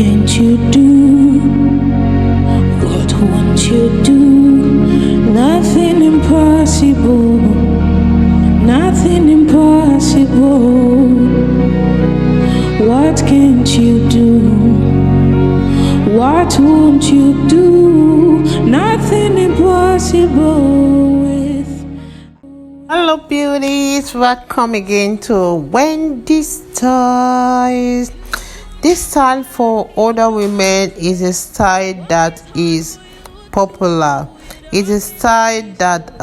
can't you do? What won't you do? Nothing impossible, nothing impossible. What can't you do? What won't you do? Nothing impossible with. Hello beauties, welcome again to Wendy Styles. This style for older women is a style that is popular. It's a style that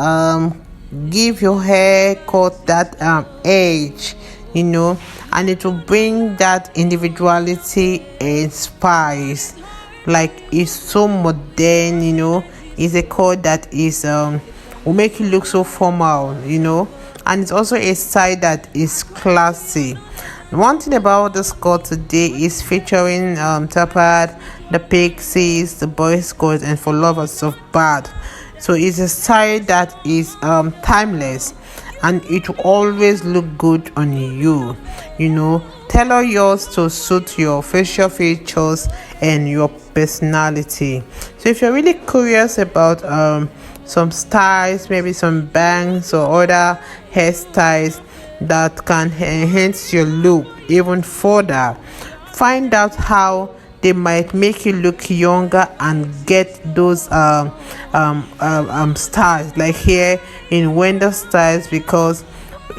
give your hair cut that edge, and it will bring that individuality and spice. Like, it's so modern, it's a cut that is will make you look so formal, and it's also a style that is classy. One thing about this cut today is featuring Tapered, the Pixies, the Boy Scouts, and for lovers of bad. So it's a style that is timeless, and it will always look good on you. Tailor yours to suit your facial features and your personality. So if you're really curious about some styles, maybe some bangs or other hairstyles that can enhance your look even further, find out how they might make you look younger and get those styles like here in Wendy Styles, because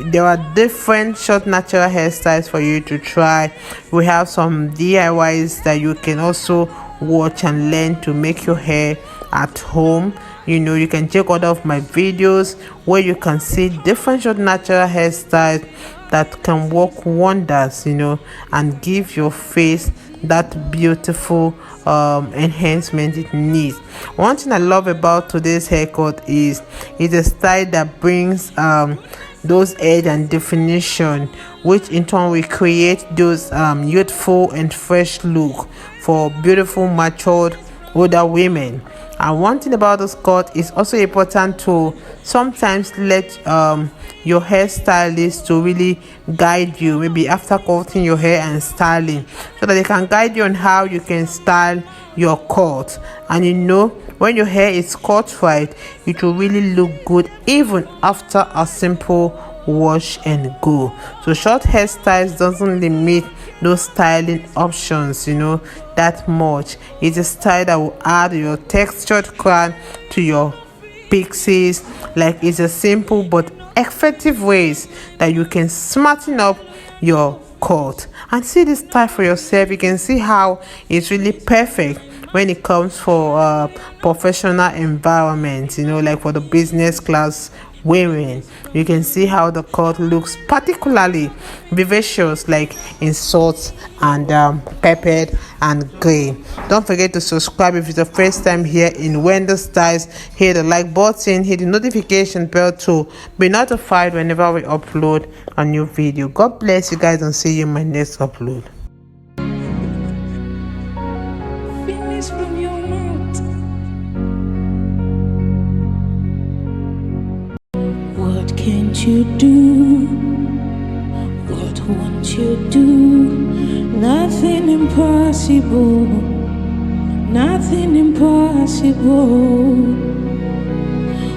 there are different short natural hairstyles for you to try. We have some DIYs that you can also watch and learn to make your hair at home. You can check out of my videos where you can see different short natural hairstyles that can work wonders, and give your face that beautiful enhancement it needs. One thing I love about today's haircut is a style that brings those edge and definition, which in turn will create those youthful and fresh look for beautiful matured older women. And one thing about this cut is also important to sometimes let your hairstylist to really guide you, maybe after cutting your hair and styling, so that they can guide you on how you can style your cut. And when your hair is cut right, it will really look good even after a simple wash and go. So short hairstyles doesn't limit those styling options that much. It's a style that will add your textured crown to your pixies. Like, it's a simple but effective ways that you can smarten up your cut and see this style for yourself. You can see how it's really perfect when it comes for professional environment, like for the business class women. You can see how the cut looks particularly vivacious, like in salt and peppered and gray. Don't forget to subscribe if it's the first time here in Wendy Styles. Hit the like button, hit the notification bell to be notified whenever we upload a new video. God bless you guys, and see you in my next upload. From your mouth. What can't you do? What won't you do? Nothing impossible, nothing impossible.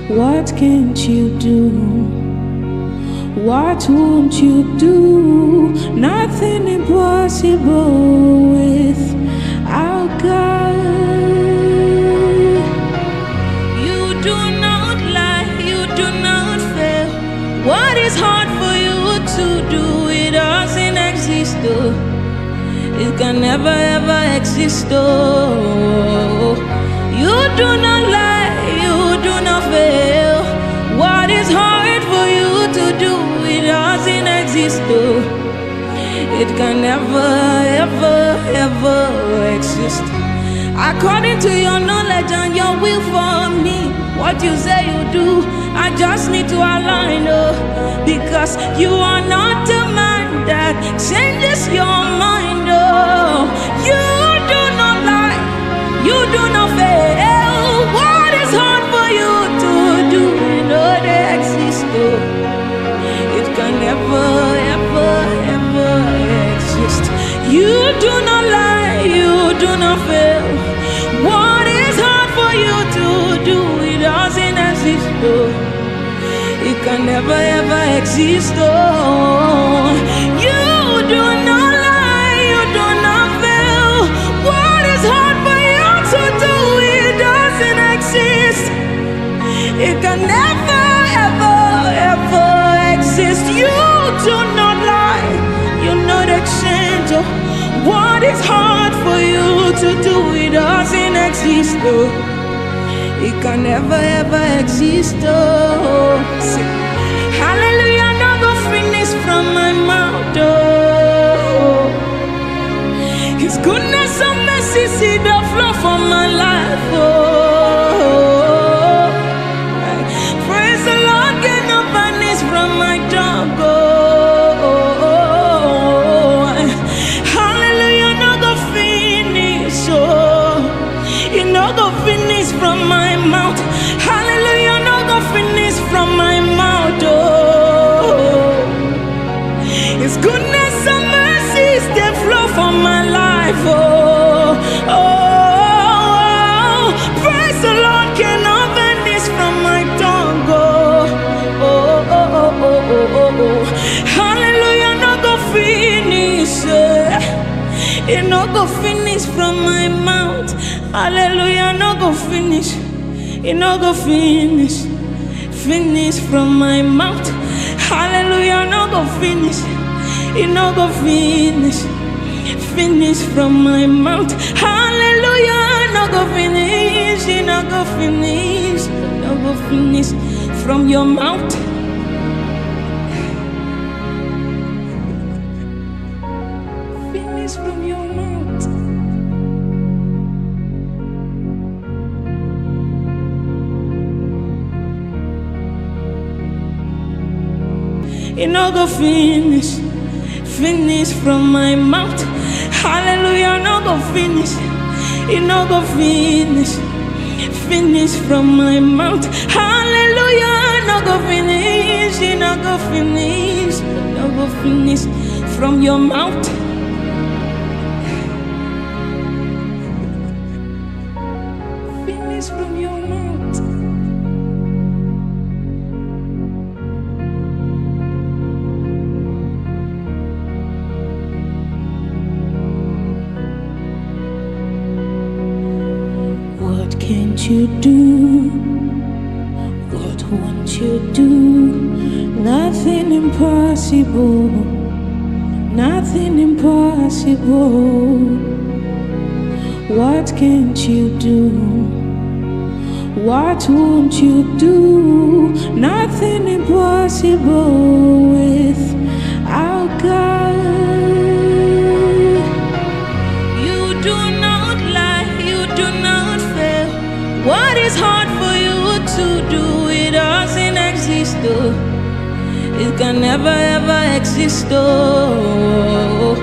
What can't you do? What won't you do? Nothing impossible with our God. You do not lie, you do not fail. What is hard for you to do? It doesn't exist, though. It can never ever exist, though. You do not lie, you do not fail. What is hard for you to do? It doesn't exist, though. It can never, ever, ever exist. According to your knowledge and your will for me, what you say you do, I just need to align, because you are not a man that changes your mind, You do not lie, you do not fail. What is hard for you to do? They exist, It can never, ever, ever exist. You do not lie, you not fail. What is hard for you to do, it doesn't exist, oh. It can never ever exist, oh. You do not lie, you do not fail. What is hard for you to do, it doesn't exist. It can never ever ever exist. You do not lie, you not exchange, oh. What is hard for you to do, it doesn't exist, oh. It can never ever exist, oh. Hallelujah, no go finish from my mouth, oh. His goodness and mercy see the flow from my life, oh. Praise the Lord, get no vanish from my tongue, oh. Hallelujah, no go finish, oh. You no go finish from my mouth. Hallelujah, no go finish from my mouth, oh. His goodness and mercies, they flow from my life, oh. Oh, praise the Lord, cannot vanish from my tongue, oh. Oh, oh, oh, oh, oh, oh. Hallelujah, no go finish, it no go finish from my mouth. Hallelujah, no go finish. It no go finish. Finish from my mouth. Hallelujah, no go finish. It no go finish. Finish from my mouth. Hallelujah, no go finish. It no go finish. No go finish from your mouth. Finish from your mouth. It no go finish. Finish from my mouth. Hallelujah, no go finish. It no go finish. Finish from my mouth. Hallelujah, no go finish. It no go finish. No go finish from your mouth. Finish from your mouth. What can't you do? What won't you do? Nothing impossible. Nothing impossible. What can't you do? What won't you do? Nothing impossible with our God. You do not lie, you do not fail. What is hard for you to do, it doesn't exist, oh. It can never ever exist, oh.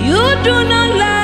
You do not lie.